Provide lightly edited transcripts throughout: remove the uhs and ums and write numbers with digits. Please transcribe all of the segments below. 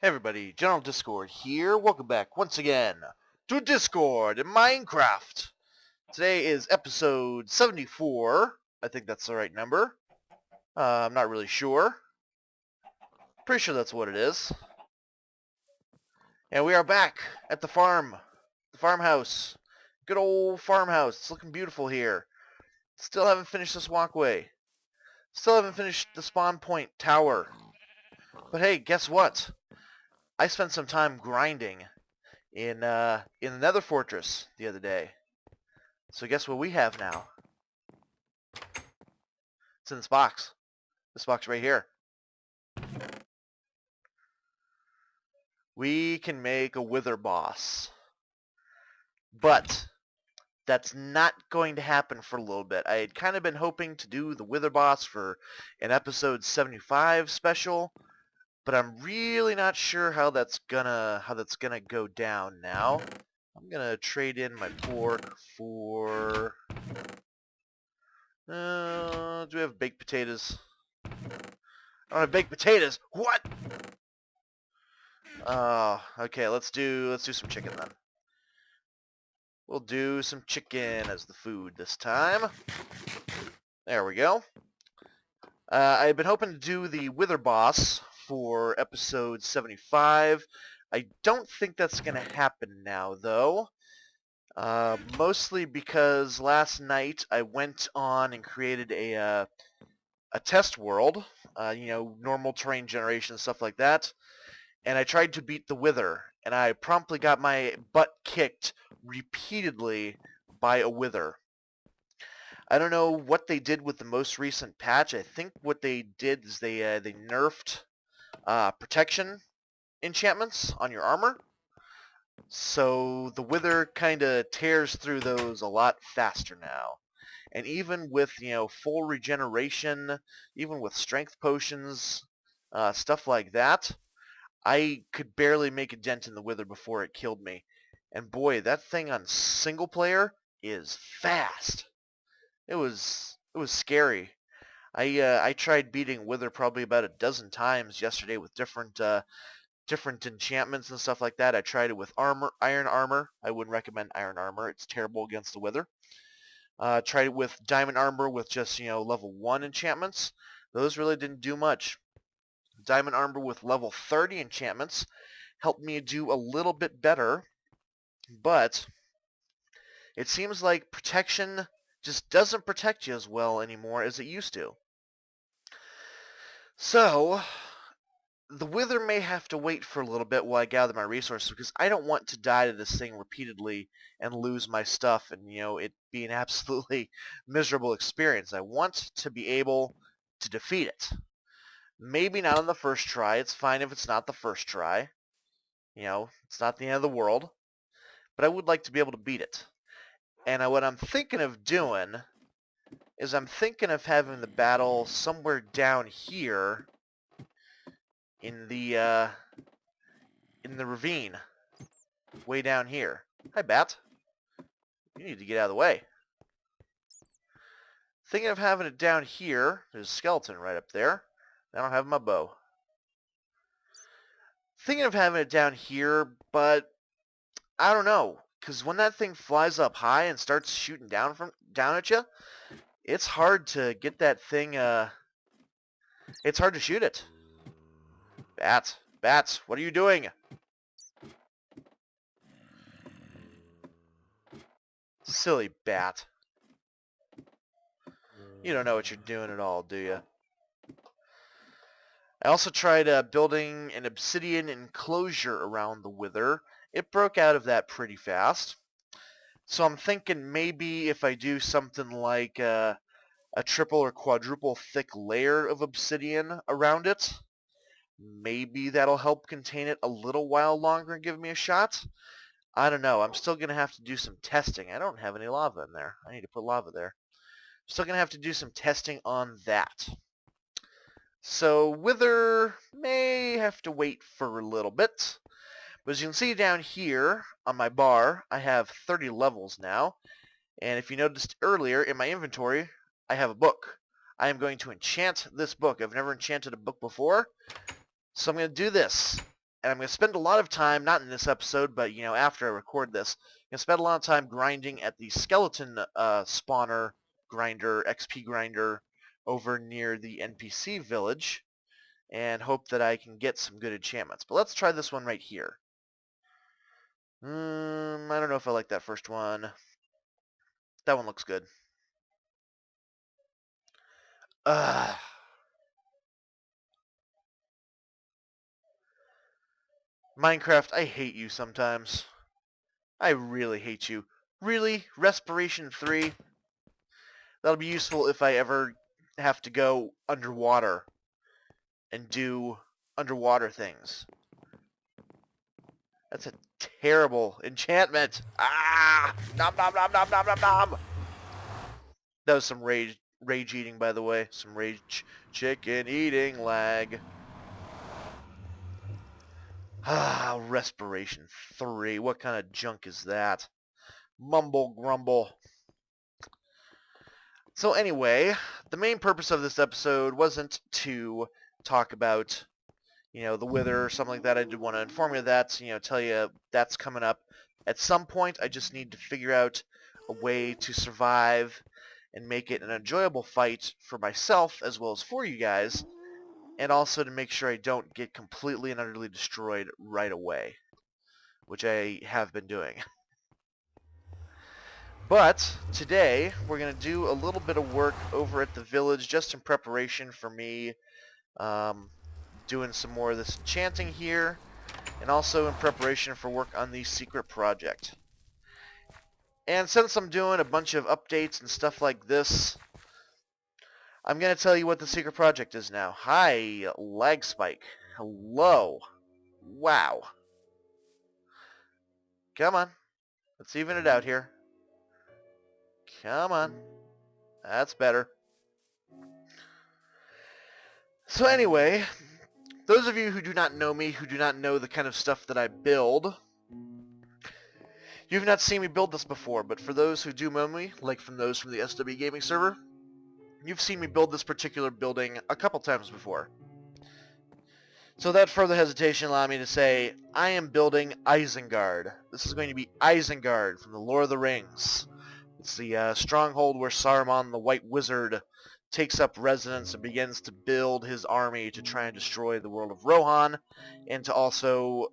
Hey everybody, General Discord here. Welcome back once again to Discord in Minecraft. Today is episode 74. I think that's the right number. I'm not really sure. Pretty sure that's what it is. And we are back at the farm. The farmhouse. Good old farmhouse. It's looking beautiful here. Still haven't finished this walkway. Still haven't finished the spawn point tower. But hey, guess what? I spent some time grinding in the Nether Fortress the other day. So guess what we have now? It's in this box. This box right here. We can make a Wither boss. But that's not going to happen for a little bit. I had kind of been hoping to do the Wither boss for an episode 75 special, but I'm really not sure how that's gonna go down now. I'm gonna trade in my pork for do we have baked potatoes? I don't have baked potatoes. What? Okay, let's do some chicken then. We'll do some chicken as the food this time. There we go. I've been hoping to do the Wither boss for episode 75. I don't think that's going to happen now, though. Mostly because last night I went on and created a test world. Normal terrain generation, stuff like that. And I tried to beat the Wither, and I promptly got my butt kicked repeatedly by a Wither. I don't know what they did with the most recent patch. I think what they did is they nerfed protection enchantments on your armor. So the Wither kind of tears through those a lot faster now. And even with, full regeneration, even with strength potions, stuff like that, I could barely make a dent in the Wither before it killed me. And boy, that thing on single player is fast. It was scary. I tried beating Wither probably about a dozen times yesterday with different enchantments and stuff like that. I tried it with iron armor. I wouldn't recommend iron armor. It's terrible against the Wither. Tried it with diamond armor with just level 1 enchantments. Those really didn't do much. Diamond armor with level 30 enchantments helped me do a little bit better, but it seems like protection just doesn't protect you as well anymore as it used to. So the Wither may have to wait for a little bit while I gather my resources, because I don't want to die to this thing repeatedly and lose my stuff and it be an absolutely miserable experience. I want to be able to defeat it. Maybe not on the first try. It's fine if it's not the first try. It's not the end of the world. But I would like to be able to beat it. And what I'm thinking of doing is I'm thinking of having the battle somewhere down here in the ravine. Way down here. Hi, Bat. You need to get out of the way. Thinking of having it down here. There's a skeleton right up there. I don't have my bow. Thinking of having it down here, but I don't know, because when that thing flies up high and starts shooting down at you, it's hard to get that thing. It's hard to shoot it. Bats, what are you doing? Silly bat. You don't know what you're doing at all, do you? I also tried building an obsidian enclosure around the Wither. It broke out of that pretty fast. So I'm thinking maybe if I do something like a triple or quadruple thick layer of obsidian around it, maybe that'll help contain it a little while longer and give me a shot. I don't know. I'm still going to have to do some testing. I don't have any lava in there. I need to put lava there. Still going to have to do some testing on that. So Wither may have to wait for a little bit. But as you can see down here on my bar, I have 30 levels now. And if you noticed earlier in my inventory, I have a book. I am going to enchant this book. I've never enchanted a book before. So I'm going to do this. and I'm going to spend a lot of time, not in this episode, but, after I record this, I'm going to spend a lot of time grinding at the skeleton spawner grinder, XP grinder, over near the NPC village, and hope that I can get some good enchantments. But let's try this one right here. I don't know if I like that first one. That one looks good. Minecraft, I hate you sometimes. I really hate you. Really? Respiration 3? That'll be useful if I ever have to go underwater and do underwater things. That's a terrible enchantment. Ah! Nom nom nom nom nom nom nom! That was some rage eating, by the way. Some rage chicken eating lag. Ah, respiration 3. What kind of junk is that? Mumble grumble. So anyway, the main purpose of this episode wasn't to talk about, the Wither or something like that. I did want to inform you of that, tell you that's coming up. At some point, I just need to figure out a way to survive and make it an enjoyable fight for myself as well as for you guys, and also to make sure I don't get completely and utterly destroyed right away, which I have been doing. But today we're going to do a little bit of work over at the village just in preparation for me doing some more of this enchanting here, and also in preparation for work on the secret project. And since I'm doing a bunch of updates and stuff like this, I'm going to tell you what the secret project is now. Hi, Lag Spike. Hello. Wow. Come on. Let's even it out here. Come on. That's better. So anyway, those of you who do not know me, who do not know the kind of stuff that I build, you've not seen me build this before, but for those who do know me, like from those from the SW Gaming server, you've seen me build this particular building a couple times before. So without further hesitation, allow me to say, I am building Isengard. This is going to be Isengard from the Lord of the Rings. It's the stronghold where Saruman the White Wizard takes up residence and begins to build his army to try and destroy the world of Rohan, and to also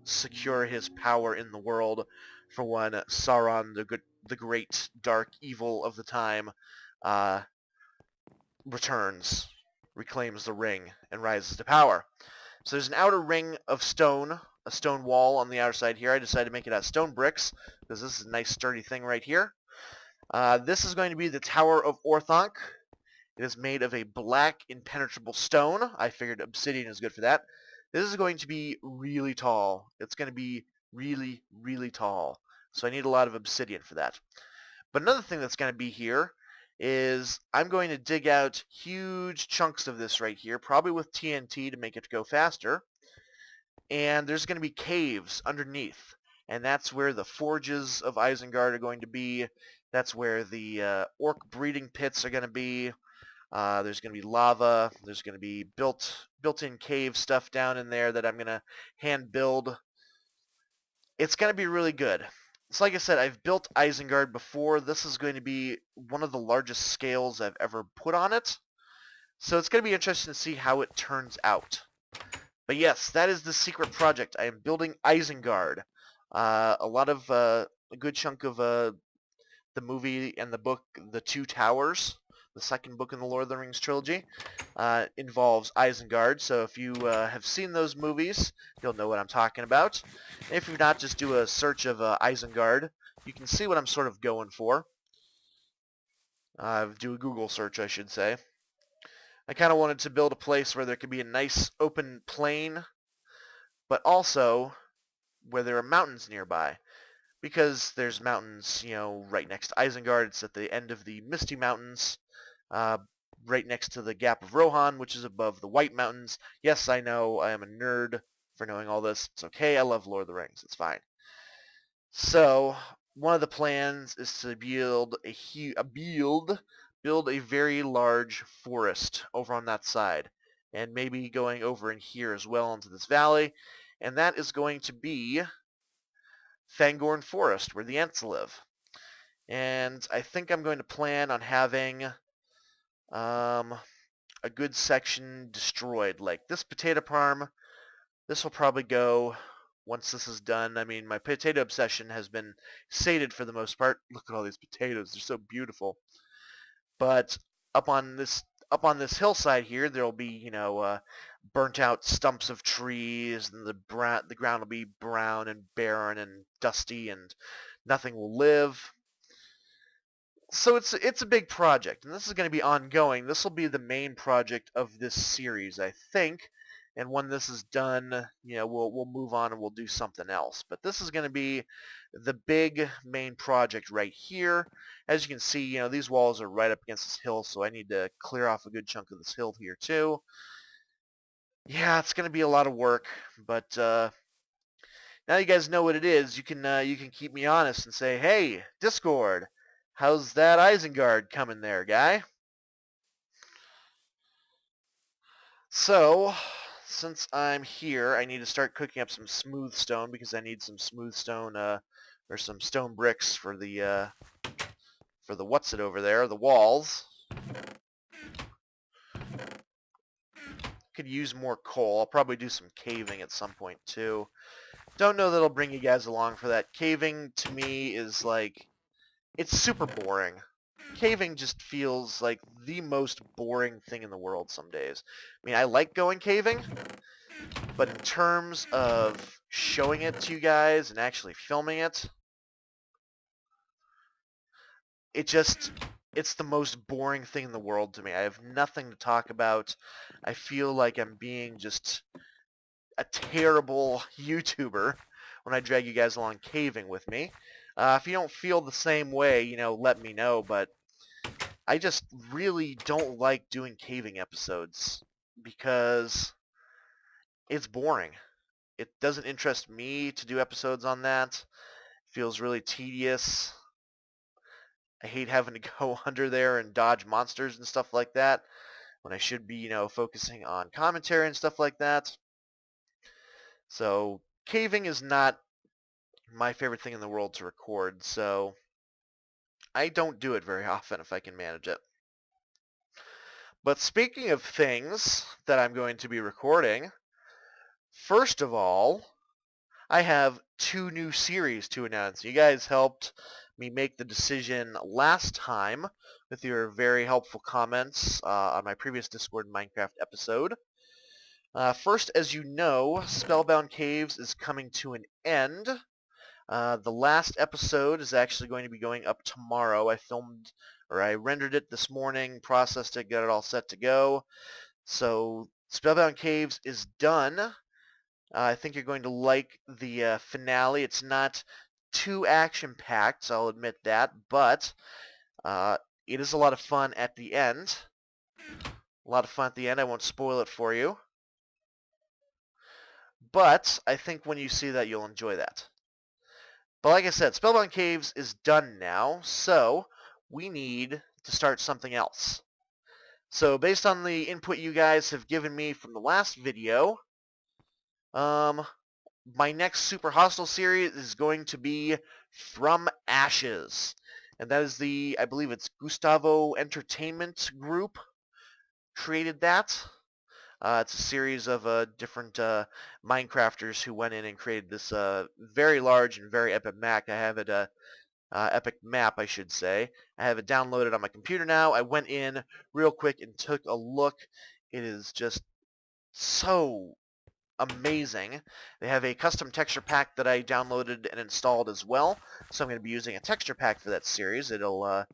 secure his power in the world for when Sauron, the great dark evil of the time, returns, reclaims the ring, and rises to power. So there's an outer ring of stone, a stone wall on the outer side here. I decided to make it out of stone bricks, because this is a nice sturdy thing right here. This is going to be the Tower of Orthanc. It is made of a black impenetrable stone. I figured obsidian is good for that. This is going to be really tall. It's going to be really, really tall. So I need a lot of obsidian for that. But another thing that's going to be here is I'm going to dig out huge chunks of this right here, probably with TNT to make it go faster. And there's going to be caves underneath. And that's where the forges of Isengard are going to be. That's where the orc breeding pits are going to be. There's going to be lava. There's going to be built-in cave stuff down in there that I'm going to hand build. It's going to be really good. So like I said, I've built Isengard before. This is going to be one of the largest scales I've ever put on it. So it's going to be interesting to see how it turns out. But yes, that is the secret project. I am building Isengard. A lot of a good chunk of the movie and the book, The Two Towers, the second book in the Lord of the Rings trilogy, involves Isengard. So if you have seen those movies, you'll know what I'm talking about. And if you've not, just do a search of Isengard. You can see what I'm sort of going for. Do a Google search, I should say. I kind of wanted to build a place where there could be a nice open plain, but also where there are mountains nearby. Because there's mountains, right next to Isengard. It's at the end of the Misty Mountains, right next to the Gap of Rohan, which is above the White Mountains. Yes, I know, I am a nerd for knowing all this. It's okay, I love Lord of the Rings. It's fine. So, one of the plans is to build a very large forest over on that side, and maybe going over in here as well into this valley, and that is going to be Fangorn Forest, where the Ents live. And I think I'm going to plan on having a good section destroyed. Like this potato farm, this will probably go once this is done. I mean, my potato obsession has been sated for the most part. Look at all these potatoes. They're so beautiful. But up on this up on this hillside here, there'll be, burnt out stumps of trees, and the ground will be brown and barren and dusty, and nothing will live. So it's a big project, and this is going to be ongoing. This will be the main project of this series, I think. And when this is done, we'll move on and we'll do something else. But this is going to be the big main project right here. As you can see, these walls are right up against this hill, so I need to clear off a good chunk of this hill here too. Yeah, it's going to be a lot of work, but now you guys know what it is. You can keep me honest and say, hey, Discord, how's that Isengard coming there, guy? So, since I'm here, I need to start cooking up some smooth stone because I need some smooth stone, or some stone bricks for the what's it over there, the walls. Could use more coal. I'll probably do some caving at some point too. Don't know that I'll bring you guys along for that. Caving to me is like, it's super boring. Caving just feels like the most boring thing in the world some days. I mean, I like going caving, but in terms of showing it to you guys and actually filming it, it's the most boring thing in the world to me. I have nothing to talk about. I feel like I'm being just a terrible YouTuber when I drag you guys along caving with me. If you don't feel the same way, let me know, but I just really don't like doing caving episodes because it's boring. It doesn't interest me to do episodes on that. It feels really tedious. I hate having to go under there and dodge monsters and stuff like that when I should be, focusing on commentary and stuff like that. So caving is not my favorite thing in the world to record, so I don't do it very often if I can manage it. But speaking of things that I'm going to be recording, first of all, I have 2 new series to announce. You guys helped me make the decision last time with your very helpful comments on my previous Discord Minecraft episode. First, as you know, Spellbound Caves is coming to an end. The last episode is actually going to be going up tomorrow. I rendered it this morning, processed it, got it all set to go. So Spellbound Caves is done. I think you're going to like the finale. It's not too action-packed, so I'll admit that, but it is a lot of fun at the end. A lot of fun at the end. I won't spoil it for you. But I think when you see that, you'll enjoy that. But like I said, Spellbound Caves is done now, so we need to start something else. So based on the input you guys have given me from the last video, my next Super Hostile series is going to be From Ashes. And that is I believe it's Gustavo Entertainment Group created that. It's a series of different Minecrafters who went in and created this very large and very epic map. I have it, epic map, I should say. I have it downloaded on my computer now. I went in real quick and took a look. It is just so amazing. They have a custom texture pack that I downloaded and installed as well. So I'm going to be using a texture pack for that series. It'll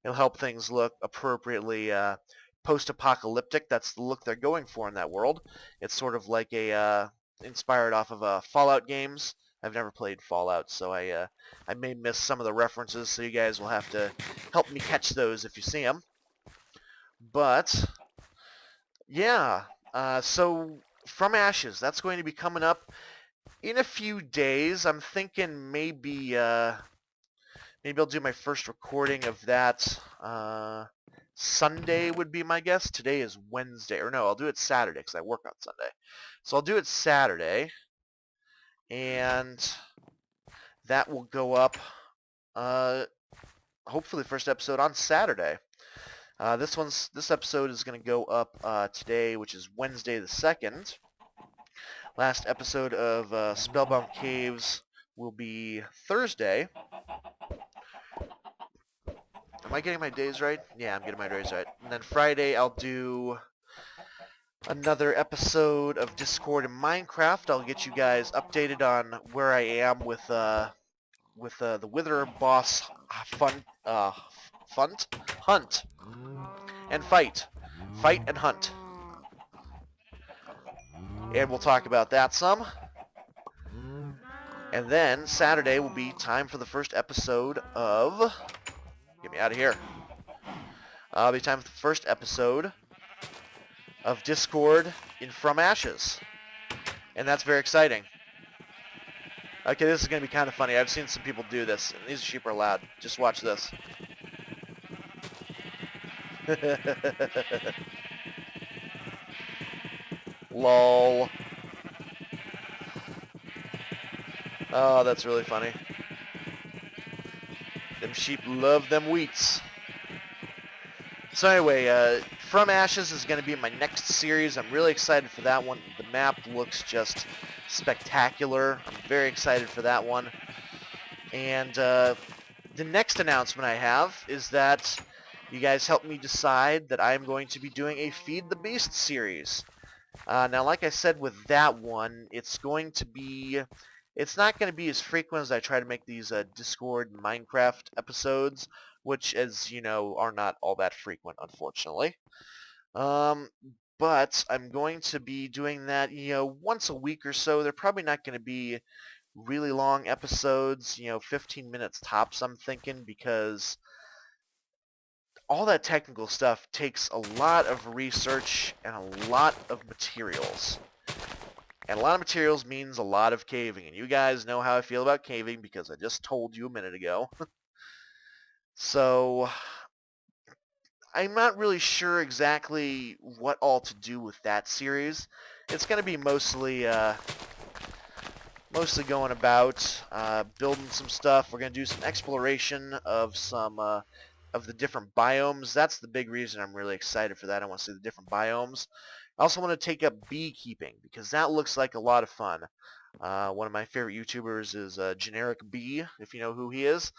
help things look appropriately post-apocalyptic. That's the look they're going for in that world. It's sort of like inspired off of Fallout games. I've never played Fallout, so I may miss some of the references, so you guys will have to help me catch those if you see them. But yeah, so From Ashes, that's going to be coming up in a few days. I'm thinking maybe I'll do my first recording of that Sunday would be my guess. Today is Wednesday. Or no, I'll do it Saturday because I work on Sunday. So I'll do it Saturday. and that will go up, hopefully the first episode on Saturday. This episode is going to go up today, which is Wednesday the 2nd. Last episode of Spellbound Caves will be Thursday. Am I getting my days right? Yeah, I'm getting my days right. And then Friday I'll do another episode of Discord and Minecraft. I'll get you guys updated on where I am with the Wither boss hunt and fight and hunt, and we'll talk about that some. And then Saturday will be time for the first episode of get me out of here. It'll be time for the first episode of Discord in From Ashes, and that's very exciting. Okay, this is going to be kind of funny. I've seen some people do this, and these sheep are loud. Just watch this. Lol. Oh, that's really funny. Them sheep love them wheats. So anyway, From Ashes is going to be my next series. I'm really excited for that one. The map looks just spectacular. I'm very excited for that one. And the next announcement I have is that you guys helped me decide that I am going to be doing a Feed the Beast series. Now, like I said with that one, it's not going to be as frequent as I try to make these Discord and Minecraft episodes, which, as you know, are not all that frequent, unfortunately. But I'm going to be doing that, once a week or so. They're probably not going to be really long episodes, 15 minutes tops, I'm thinking, because all that technical stuff takes a lot of research and a lot of materials. And a lot of materials means a lot of caving. And you guys know how I feel about caving because I just told you a minute ago. So I'm not really sure exactly what all to do with that series. It's going to be mostly going about building some stuff. We're going to do some exploration of some of the different biomes. That's the big reason I'm really excited for that. I want to see the different biomes. I also want to take up beekeeping because that looks like a lot of fun. One of my favorite YouTubers is Generic Bee, if you know who he is.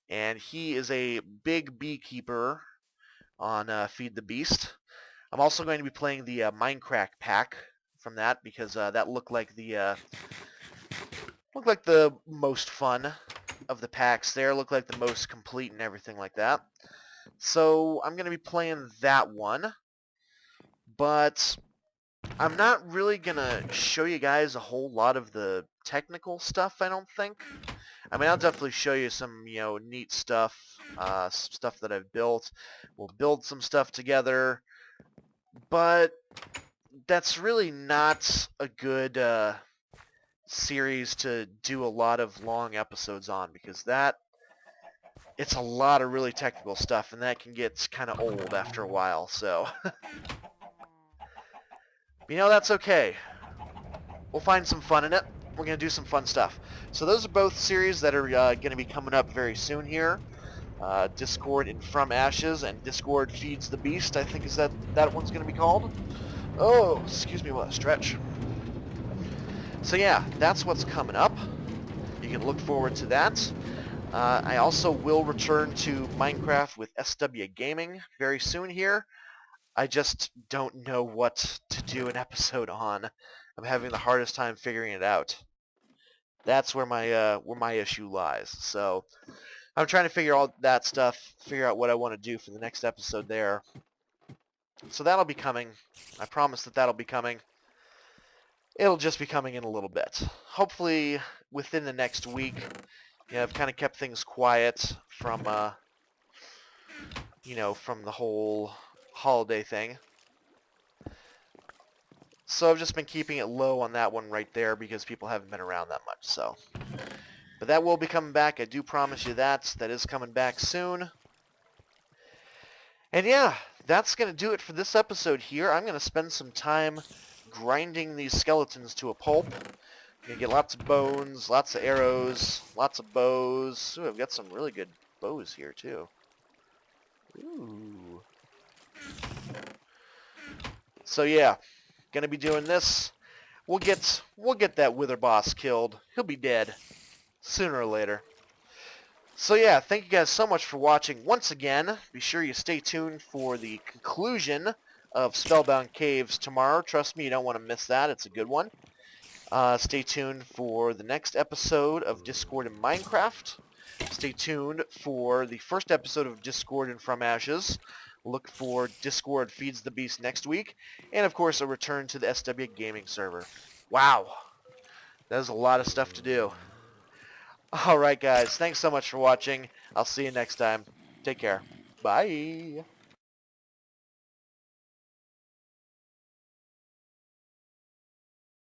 And he is a big beekeeper on Feed the Beast. I'm also going to be playing the Minecraft pack from that because that looked like the most fun of the packs there. Looked like the most complete and everything like that. So I'm going to be playing that one. But I'm not really going to show you guys a whole lot of the technical stuff, I don't think. I mean, I'll definitely show you some, neat stuff, stuff that I've built. We'll build some stuff together, but that's really not a good series to do a lot of long episodes on because it's a lot of really technical stuff, and that can get kind of old after a while, so. That's okay. We'll find some fun in it. We're going to do some fun stuff. So those are both series that are going to be coming up very soon here. Discord in From Ashes and Discord Feeds the Beast, I think is that one's going to be called. Oh, excuse me, what a stretch. So yeah, that's what's coming up. You can look forward to that. I also will return to Minecraft with SW Gaming very soon here. I just don't know what to do an episode on. I'm having the hardest time figuring it out. That's where my issue lies. So I'm trying to figure all that stuff, figure out what I want to do for the next episode there. So that'll be coming. I promise that that'll be coming. It'll just be coming in a little bit. Hopefully within the next week. I've kind of kept things quiet from, from the whole holiday thing. So I've just been keeping it low on that one right there because people haven't been around that much, so. But that will be coming back. I do promise you that. That is coming back soon. And yeah, that's going to do it for this episode here. I'm going to spend some time grinding these skeletons to a pulp. Gonna get lots of bones, lots of arrows, lots of bows. Ooh, I've got some really good bows here too. Ooh. So yeah, gonna be doing this. We'll get that Wither boss killed. He'll be dead sooner or later. So yeah, thank you guys so much for watching once again. Be sure you stay tuned for the conclusion of Spellbound Caves tomorrow. Trust me, you don't want to miss that. It's a good one. Stay tuned for the next episode of Discord in Minecraft. Stay tuned for the first episode of Discord and From Ashes. Look for Discord Feeds the Beast next week. And of course, a return to the SW Gaming server. Wow. That is a lot of stuff to do. Alright guys, thanks so much for watching. I'll see you next time. Take care. Bye.